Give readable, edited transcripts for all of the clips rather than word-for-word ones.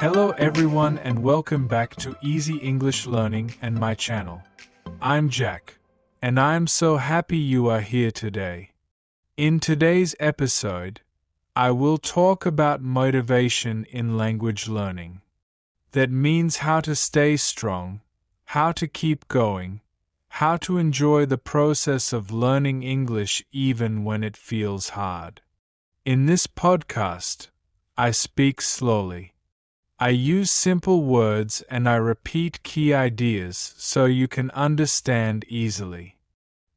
Hello everyone and welcome back to Easy English Learning and my channel. I'm Jack, and I'm so happy you are here today. In today's episode, I will talk about motivation in language learning. That means how to stay strong, how to keep going, how to enjoy the process of learning English even when it feels hard. In this podcast, I speak slowly. I use simple words and I repeat key ideas so you can understand easily.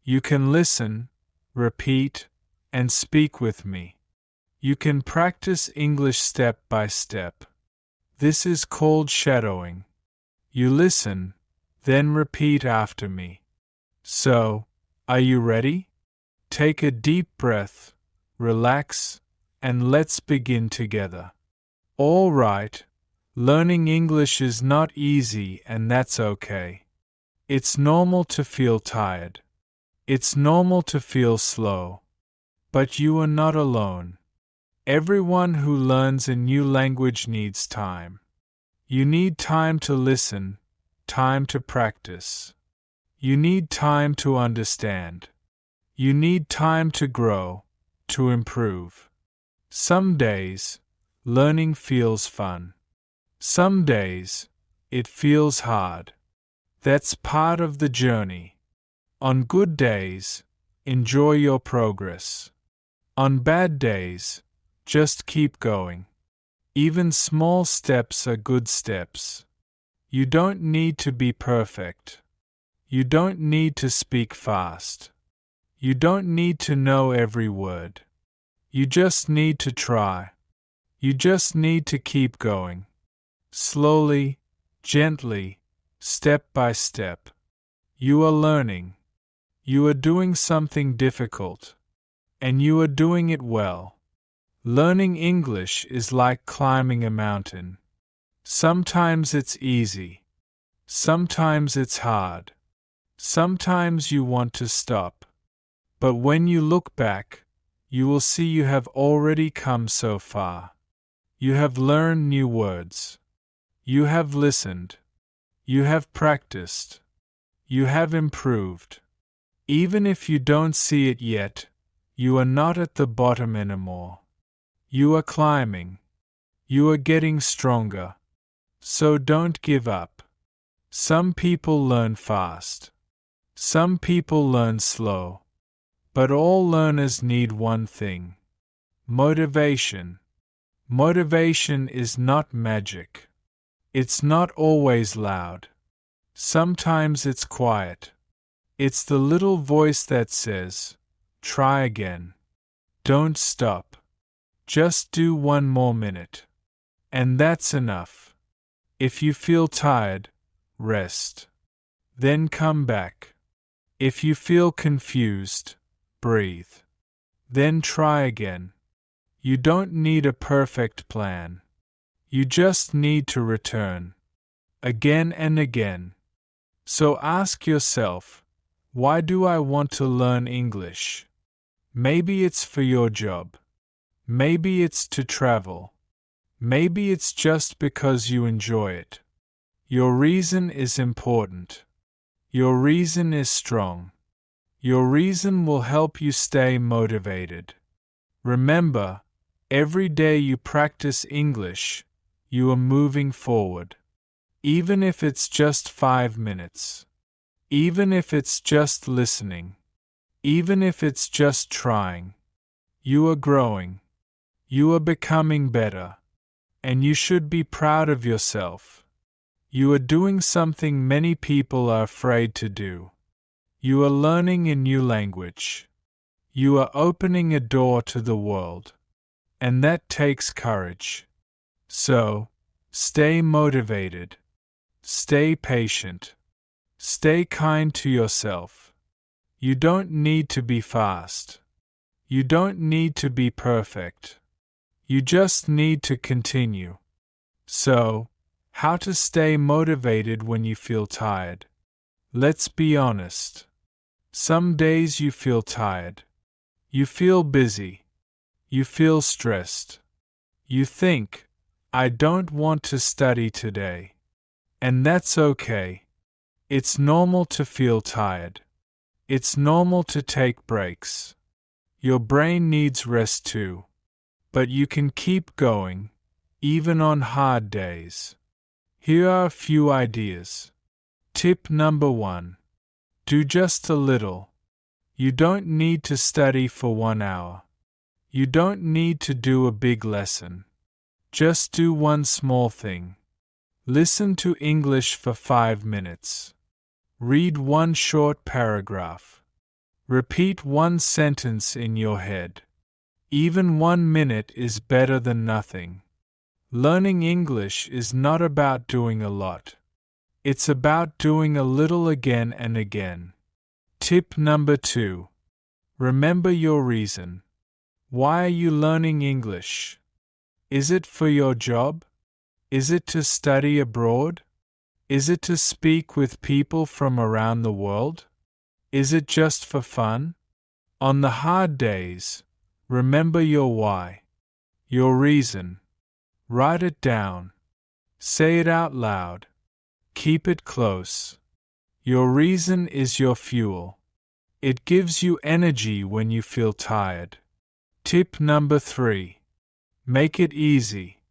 You can listen, repeat, and speak with me. You can practice English step by step. This is called shadowing. You listen, then repeat after me. So, are you ready? Take a deep breath, relax, and let's begin together. All right. Learning English is not easy, and that's okay. It's normal to feel tired. It's normal to feel slow. But you are not alone. Everyone who learns a new language needs time. You need time to listen, time to practice. You need time to understand. You need time to grow, to improve. Some days, learning feels fun. Some days, it feels hard. That's part of the journey. On good days, enjoy your progress. On bad days, just keep going. Even small steps are good steps. You don't need to be perfect. You don't need to speak fast. You don't need to know every word. You just need to try. You just need to keep going. Slowly, gently, step by step. You are learning. You are doing something difficult. And you are doing it well. Learning English is like climbing a mountain. Sometimes it's easy. Sometimes it's hard. Sometimes you want to stop. But when you look back, you will see you have already come so far. You have learned new words. You have listened. You have practiced. You have improved. Even if you don't see it yet, you are not at the bottom anymore. You are climbing. You are getting stronger. So don't give up. Some people learn fast. Some people learn slow. But all learners need one thing: motivation. Motivation is not magic. It's not always loud. Sometimes it's quiet. It's the little voice that says, "Try again. Don't stop. Just do one more minute." And that's enough. If you feel tired, rest. Then come back. If you feel confused, breathe. Then try again. You don't need a perfect plan. You just need to return. Again and again. So ask yourself, why do I want to learn English? Maybe it's for your job. Maybe it's to travel. Maybe it's just because you enjoy it. Your reason is important. Your reason is strong. Your reason will help you stay motivated. Remember, every day you practice English, you are moving forward. Even if it's just 5 minutes. Even if it's just listening. Even if it's just trying. You are growing. You are becoming better. And you should be proud of yourself. You are doing something many people are afraid to do. You are learning a new language. You are opening a door to the world. And that takes courage. So, stay motivated. Stay patient. Stay kind to yourself. You don't need to be fast. You don't need to be perfect. You just need to continue. So, how to stay motivated when you feel tired? Let's be honest. Some days you feel tired. You feel busy. You feel stressed. You think, I don't want to study today. And that's okay. It's normal to feel tired. It's normal to take breaks. Your brain needs rest too. But you can keep going, even on hard days. Here are a few ideas. Tip number 1. Do just a little. You don't need to study for 1 hour. You don't need to do a big lesson. Just do one small thing. Listen to English for 5 minutes. Read one short paragraph. Repeat one sentence in your head. Even 1 minute is better than nothing. Learning English is not about doing a lot. It's about doing a little again and again. Tip number 2. Remember your reason. Why are you learning English? Is it for your job? Is it to study abroad? Is it to speak with people from around the world? Is it just for fun? On the hard days, remember your why. Your reason. Write it down. Say it out loud. Keep it close. Your reason is your fuel. It gives you energy when you feel tired. Tip number 3. Make it easy.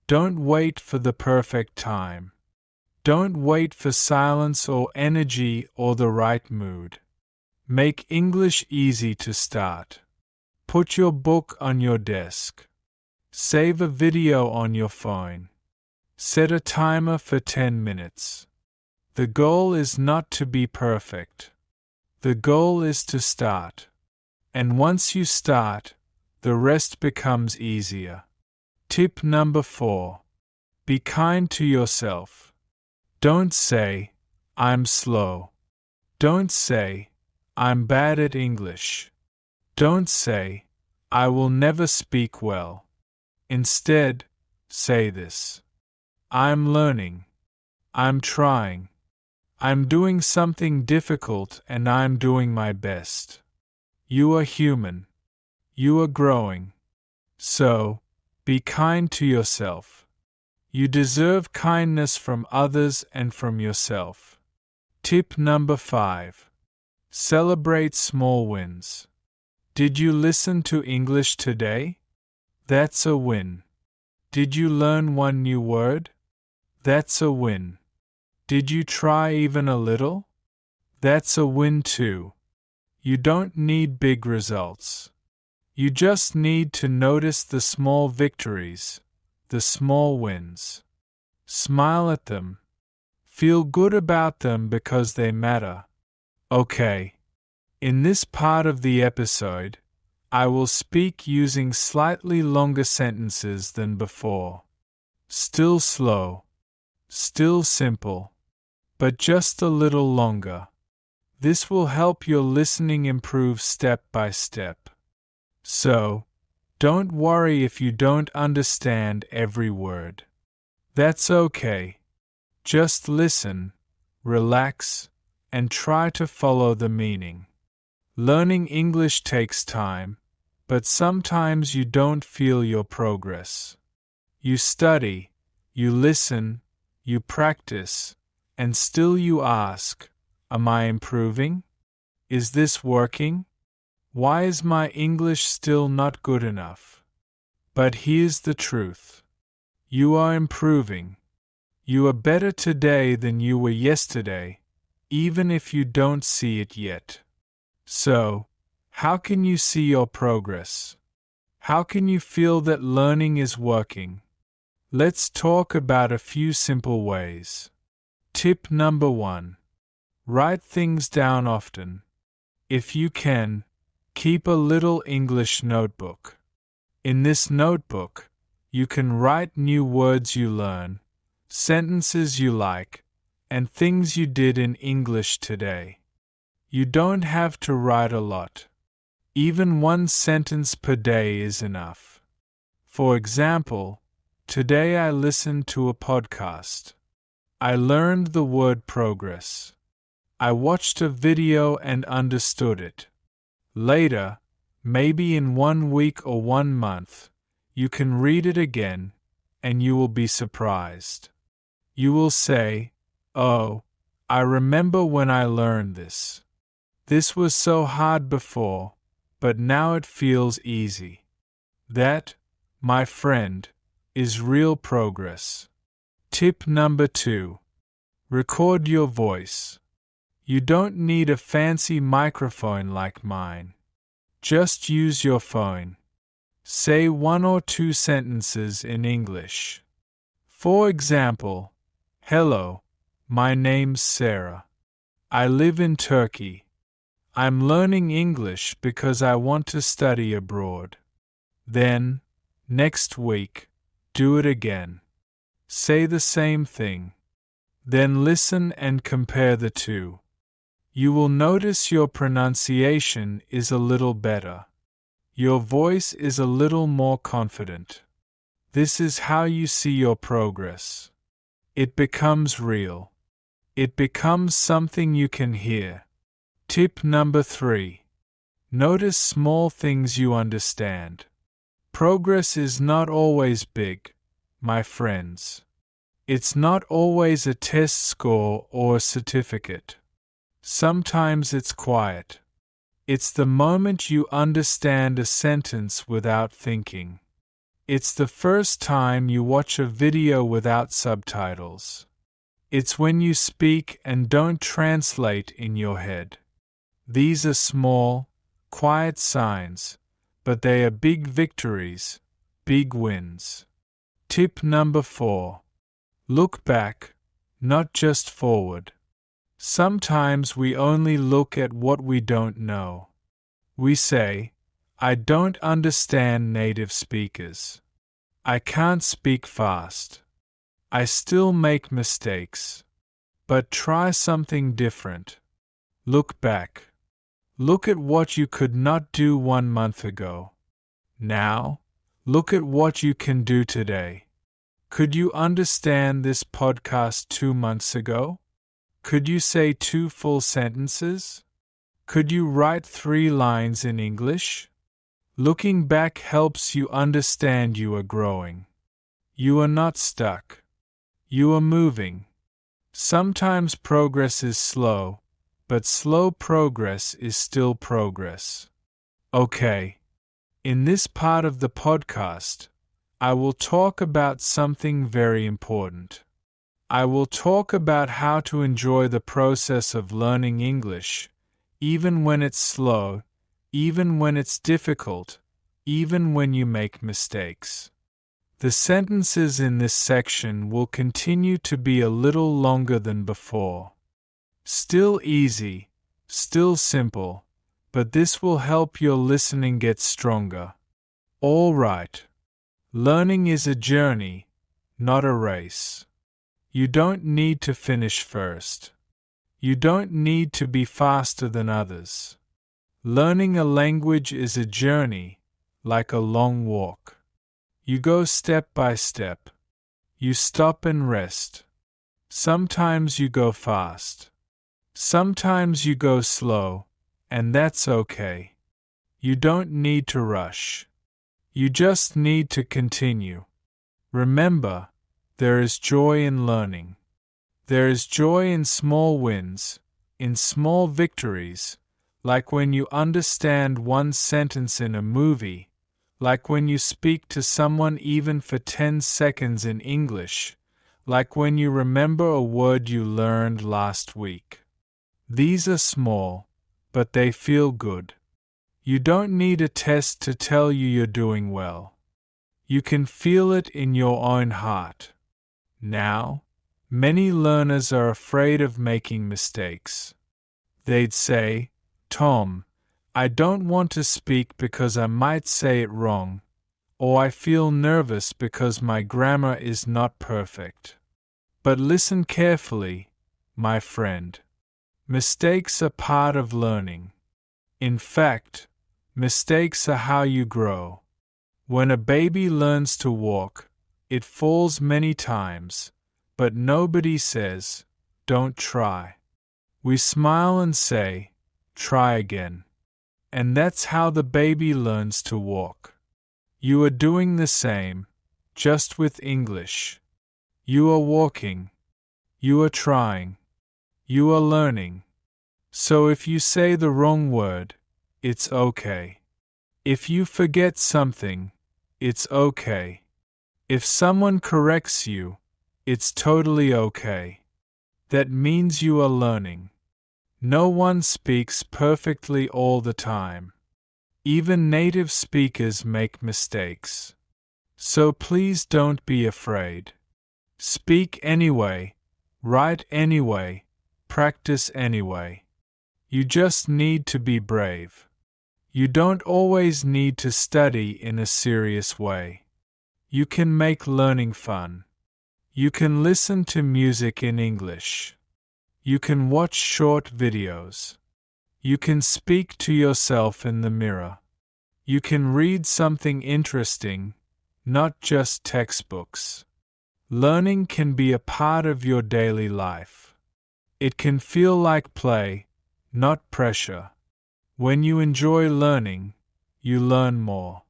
Don't wait for the perfect time. Don't wait for silence or energy or the right mood. Make English easy to start. Put your book on your desk. Save a video on your phone. Set a timer for 10 minutes. The goal is not to be perfect. The goal is to start. And once you start, the rest becomes easier. Tip number 4. Be kind to yourself. Don't say, I'm slow. Don't say, I'm bad at English. Don't say, I will never speak well. Instead, say this. I'm learning. I'm trying. I'm doing something difficult and I'm doing my best. You are human. You are growing. So, be kind to yourself. You deserve kindness from others and from yourself. Tip number 5. Celebrate small wins. Did you listen to English today? That's a win. Did you learn one new word? That's a win. Did you try even a little? That's a win too. You don't need big results. You just need to notice the small victories, the small wins. Smile at them. Feel good about them because they matter. Okay. In this part of the episode, I will speak using slightly longer sentences than before. Still slow. Still simple. But just a little longer. This will help your listening improve step by step. So, don't worry if you don't understand every word. That's okay. Just listen, relax, and try to follow the meaning. Learning English takes time, but sometimes you don't feel your progress. You study, you listen, you practice, and still you ask, am I improving? Is this working? Why is my English still not good enough? But here's the truth. You are improving. You are better today than you were yesterday, even if you don't see it yet. So, how can you see your progress? How can you feel that learning is working? Let's talk about a few simple ways. Tip number 1. Write things down often. If you can, keep a little English notebook. In this notebook, you can write new words you learn, sentences you like, and things you did in English today. You don't have to write a lot. Even one sentence per day is enough. For example, today I listened to a podcast. I learned the word progress. I watched a video and understood it. Later, maybe in 1 week or 1 month, you can read it again, and you will be surprised. You will say, "Oh, I remember when I learned this. This was so hard before, but now it feels easy." That, my friend, is real progress. Tip number 2. Record your voice. You don't need a fancy microphone like mine. Just use your phone. Say 1 or 2 sentences in English. For example, "Hello, my name's Sarah. I live in Turkey. I'm learning English because I want to study abroad." Then, next week, do it again. Say the same thing. Then listen and compare the two. You will notice your pronunciation is a little better. Your voice is a little more confident. This is how you see your progress. It becomes real. It becomes something you can hear. Tip number 3. Notice small things you understand. Progress is not always big, my friends. It's not always a test score or a certificate. Sometimes it's quiet. It's the moment you understand a sentence without thinking. It's the first time you watch a video without subtitles. It's when you speak and don't translate in your head. These are small, quiet signs, but they are big victories, big wins. Tip number 4. Look back, not just forward. Sometimes we only look at what we don't know. We say, "I don't understand native speakers. I can't speak fast. I still make mistakes." But try something different. Look back. Look at what you could not do 1 month ago. Now, look at what you can do today. Could you understand this podcast 2 months ago? Could you say 2 full sentences? Could you write 3 lines in English? Looking back helps you understand you are growing. You are not stuck. You are moving. Sometimes progress is slow, but slow progress is still progress. Okay. In this part of the podcast, I will talk about something very important. I will talk about how to enjoy the process of learning English, even when it's slow, even when it's difficult, even when you make mistakes. The sentences in this section will continue to be a little longer than before. Still easy, still simple, but this will help your listening get stronger. All right. Learning is a journey, not a race. You don't need to finish first. You don't need to be faster than others. Learning a language is a journey, like a long walk. You go step by step. You stop and rest. Sometimes you go fast. Sometimes you go slow, and that's okay. You don't need to rush. You just need to continue. Remember, there is joy in learning. There is joy in small wins, in small victories, like when you understand 1 sentence in a movie, like when you speak to someone even for 10 seconds in English, like when you remember a word you learned last week. These are small, but they feel good. You don't need a test to tell you you're doing well. You can feel it in your own heart. Now, many learners are afraid of making mistakes. They'd say, "Tom, I don't want to speak because I might say it wrong, or I feel nervous because my grammar is not perfect." But listen carefully, my friend. Mistakes are part of learning. In fact, mistakes are how you grow. When a baby learns to walk, it falls many times, but nobody says, "Don't try." We smile and say, "Try again." And that's how the baby learns to walk. You are doing the same. just with English. You are walking. You are trying. You are learning. So if you say the wrong word, it's okay. If you forget something, it's okay. If someone corrects you, it's totally okay. That means you are learning. No one speaks perfectly all the time. Even native speakers make mistakes. So please don't be afraid. Speak anyway, write anyway, practice anyway. You just need to be brave. You don't always need to study in a serious way. You can make learning fun. You can listen to music in English. You can watch short videos. You can speak to yourself in the mirror. You can read something interesting, not just textbooks. Learning can be a part of your daily life. It can feel like play, not pressure. When you enjoy learning, you learn more.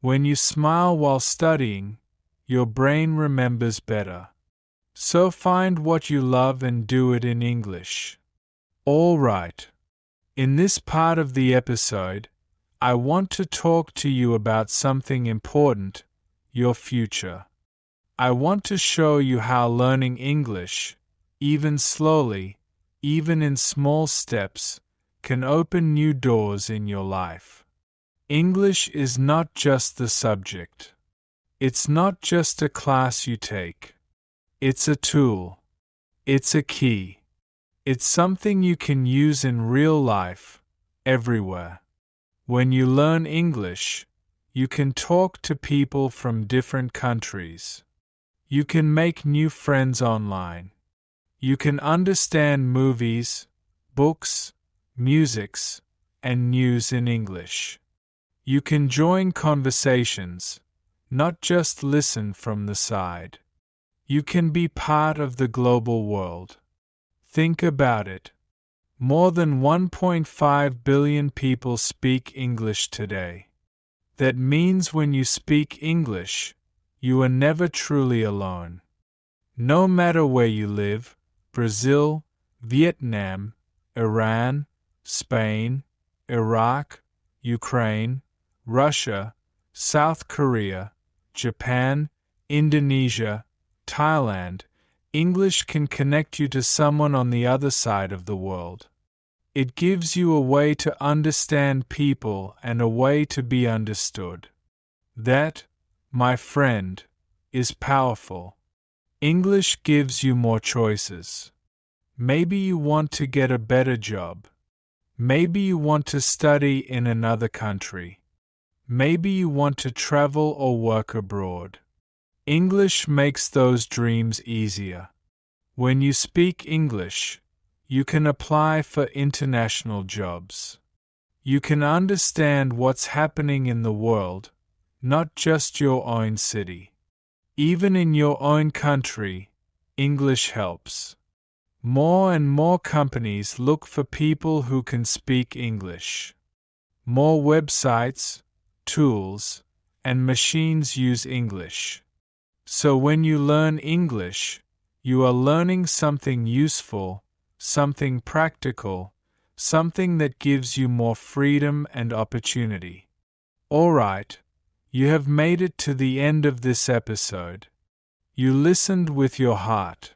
When you smile while studying, your brain remembers better. So find what you love and do it in English. All right. In this part of the episode, I want to talk to you about something important, your future. I want to show you how learning English, even slowly, even in small steps, can open new doors in your life. English is not just the subject. It's not just a class you take. It's a tool. It's a key. It's something you can use in real life, everywhere. When you learn English, you can talk to people from different countries. You can make new friends online. You can understand movies, books, musics, and news in English. You can join conversations, not just listen from the side. You can be part of the global world. Think about it. More than 1.5 billion people speak English today. That means when you speak English, you are never truly alone. No matter where you live, Brazil, Vietnam, Iran, Spain, Iraq, Ukraine, Russia, South Korea, Japan, Indonesia, Thailand, English can connect you to someone on the other side of the world. It gives you a way to understand people and a way to be understood. That, my friend, is powerful. English gives you more choices. Maybe you want to get a better job. Maybe you want to study in another country. Maybe you want to travel or work abroad. English makes those dreams easier. When you speak English, you can apply for international jobs. You can understand what's happening in the world, not just your own city. Even in your own country, English helps. More and more companies look for people who can speak English. More websites, tools, and machines use English. So when you learn English, you are learning something useful, something practical, something that gives you more freedom and opportunity. All right, you have made it to the end of this episode. You listened with your heart.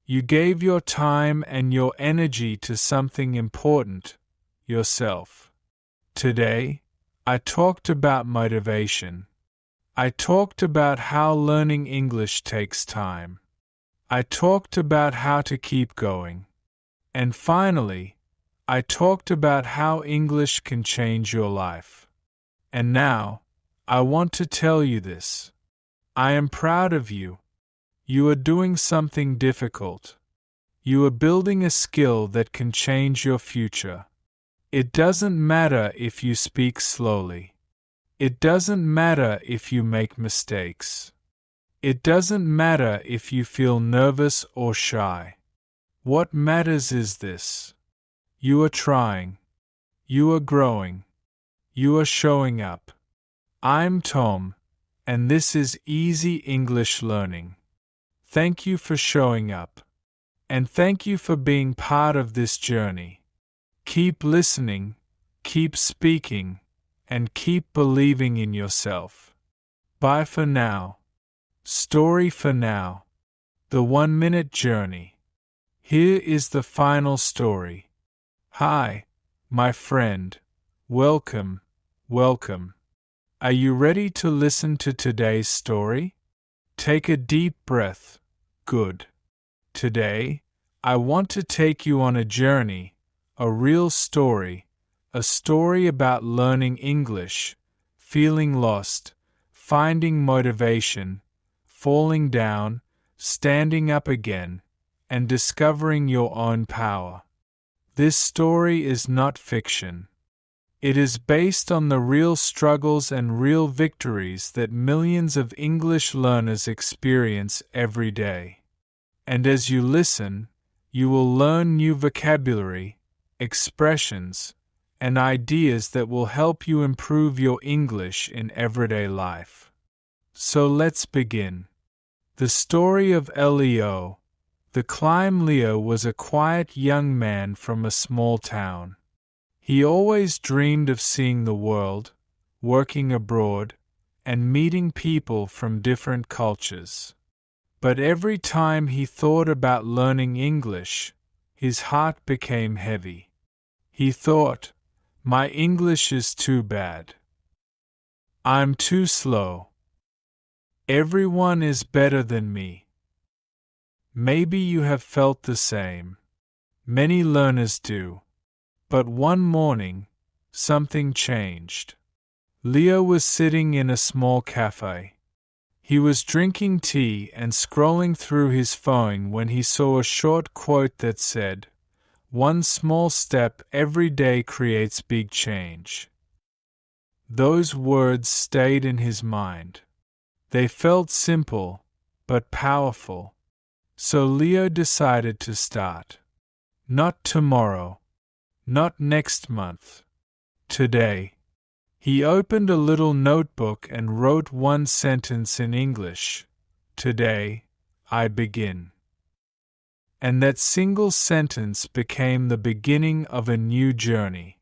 You gave your time and your energy to something important, yourself. Today, I talked about motivation. I talked about how learning English takes time. I talked about how to keep going. And finally, I talked about how English can change your life. And now, I want to tell you this. I am proud of you. You are doing something difficult. You are building a skill that can change your future. It doesn't matter if you speak slowly. It doesn't matter if you make mistakes. It doesn't matter if you feel nervous or shy. What matters is this. You are trying. You are growing. You are showing up. I'm Tom, and this is Easy English Learning. Thank you for showing up. And thank you for being part of this journey. Keep listening, keep speaking, and keep believing in yourself. Bye for now. Story for now. The 1-minute journey. Here is the final story. Hi, my friend. Welcome, welcome. Are you ready to listen to today's story? Take a deep breath. Good. Today, I want to take you on a journey, a real story, a story about learning English, feeling lost, finding motivation, falling down, standing up again, and discovering your own power. This story is not fiction. It is based on the real struggles and real victories that millions of English learners experience every day. And as you listen, you will learn new vocabulary, expressions, and ideas that will help you improve your English in everyday life. So let's begin. The story of Leo. The climb. Leo was a quiet young man from a small town. He always dreamed of seeing the world, working abroad, and meeting people from different cultures. But every time he thought about learning English, his heart became heavy. He thought, "My English is too bad. I'm too slow. Everyone is better than me." Maybe you have felt the same. Many learners do. But one morning, something changed. Leo was sitting in a small cafe. He was drinking tea and scrolling through his phone when he saw a short quote that said, "One small step every day creates big change." Those words stayed in his mind. They felt simple, but powerful. So Leo decided to start. Not tomorrow. Not next month. Today. He opened a little notebook and wrote one sentence in English. "Today, I begin." And that single sentence became the beginning of a new journey.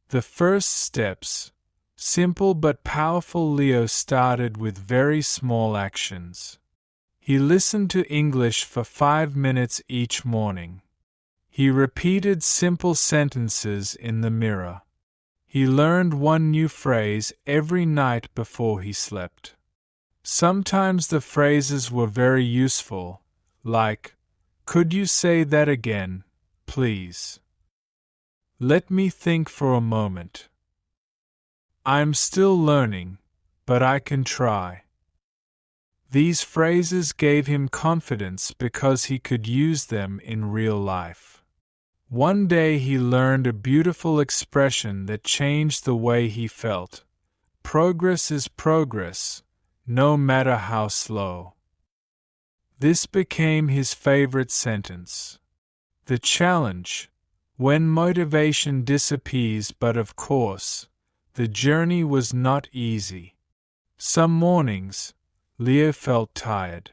The first steps, simple but powerful. Leo started with very small actions. He listened to English for 5 minutes each morning. He repeated simple sentences in the mirror. He learned one new phrase every night before he slept. Sometimes the phrases were very useful, like, "Could you say that again, please? Let me think for a moment. I'm still learning, but I can try." These phrases gave him confidence because he could use them in real life. One day he learned a beautiful expression that changed the way he felt. Progress is progress, no matter how slow. This became his favorite sentence. The challenge: when motivation disappears. But of course, the journey was not easy. Some mornings, Leo felt tired.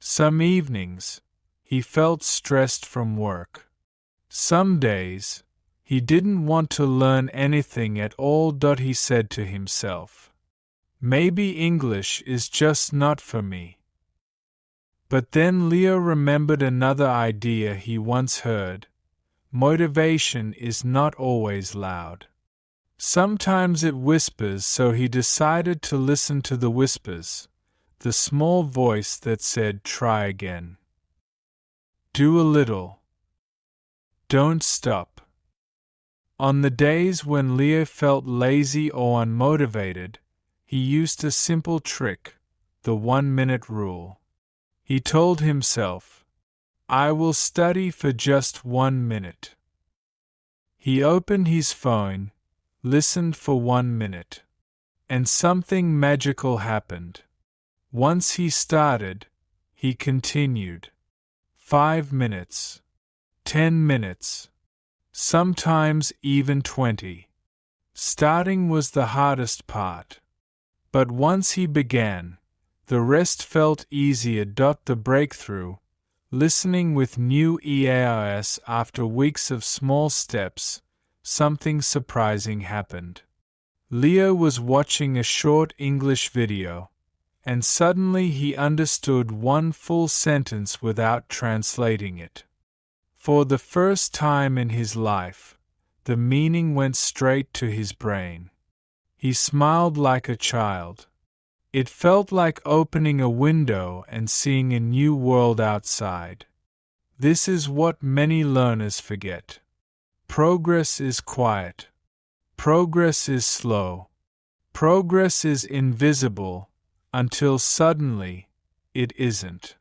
Some evenings, he felt stressed from work. Some days, he didn't want to learn anything at all. He said to himself, "Maybe English is just not for me." But then Leo remembered another idea he once heard: motivation is not always loud. Sometimes it whispers. So he decided to listen to the whispers, the small voice that said, "Try again. Do a little. Don't stop." On the days when Leo felt lazy or unmotivated, he used a simple trick, the 1-minute rule. He told himself, "I will study for just 1 minute." He opened his phone, listened for 1 minute, and something magical happened. Once he started, he continued. 5 minutes. 10 minutes. Sometimes even 20. Starting was the hardest part. But once he began, the rest felt easier. The breakthrough, listening with new ears after weeks of small steps, something surprising happened. Leo was watching a short English video, and suddenly he understood one full sentence without translating it. For the first time in his life, the meaning went straight to his brain. He smiled like a child. It felt like opening a window and seeing a new world outside. This is what many learners forget. Progress is quiet. Progress is slow. Progress is invisible, until suddenly, it isn't.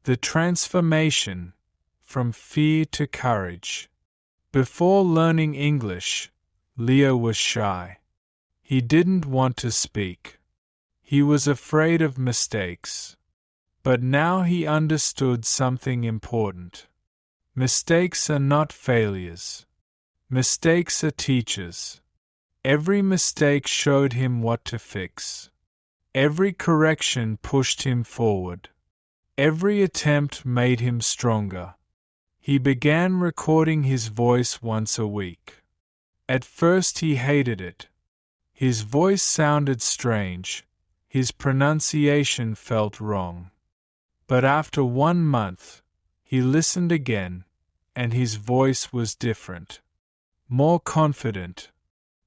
The transformation, from fear to courage. Before learning English, Leo was shy. He didn't want to speak. He was afraid of mistakes. But now he understood something important. Mistakes are not failures. Mistakes are teachers. Every mistake showed him what to fix. Every correction pushed him forward. Every attempt made him stronger. He began recording his voice once a week. At first he hated it. His voice sounded strange. His pronunciation felt wrong. But after 1 month, he listened again, and his voice was different. More confident,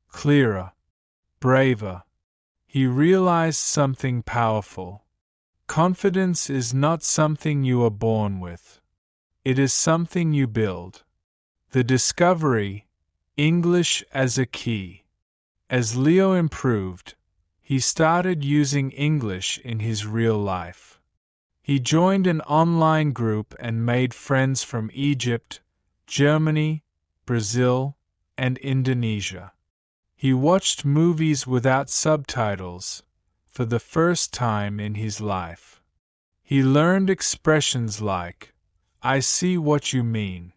clearer, braver. He realized something powerful. Confidence is not something you are born with. It is something you build. The discovery, English as a key. As Leo improved, he started using English in his real life. He joined an online group and made friends from Egypt, Germany, Brazil, and Indonesia. He watched movies without subtitles, for the first time in his life. He learned expressions like, "I see what you mean.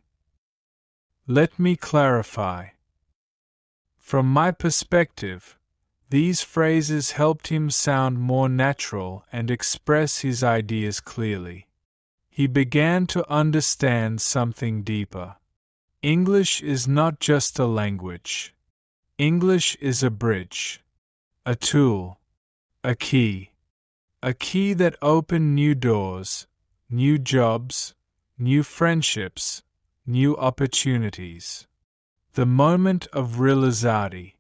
Let me clarify." From my perspective, these phrases helped him sound more natural and express his ideas clearly. He began to understand something deeper. English is not just a language. English is a bridge, a tool, a key that opened new doors, new jobs, new friendships, new opportunities. The moment of realization.